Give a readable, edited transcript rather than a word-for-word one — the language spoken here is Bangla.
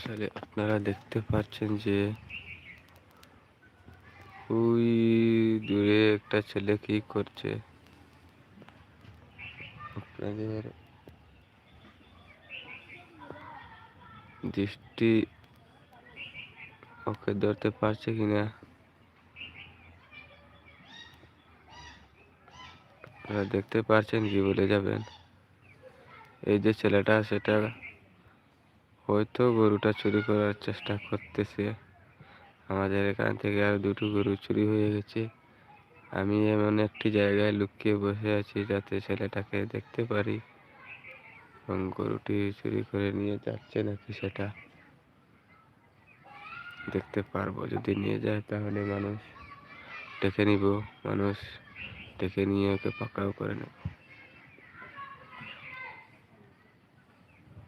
তাহলে আপনারা দেখতে পাচ্ছেন যে ওই দূরে একটা ছেলে কি করছে। আপনাদের দৃষ্টি ওকে ধরতে পারছে কিনা আপনারা দেখতে পারছেন কি বলে যাবেন। এই যে ছেলেটা সেটা হয়তো গরুটা চুরি করার চেষ্টা করতেছে। আমাদের এখান থেকে আর দুটো গরু চুরি হয়ে গেছে। আমি এমন একটি জায়গায় লুকিয়ে বসে আছি যাতে ছেলেটাকে দেখতে পারি এবং গরুটি চুরি করে নিয়ে যাচ্ছে নাকি সেটা দেখতে পারবো। যদি নিয়ে যায় তাহলে মানুষ ডেকে নিব, মানুষ ডেকে নিয়ে ওকে পাকড়াও করে নেব।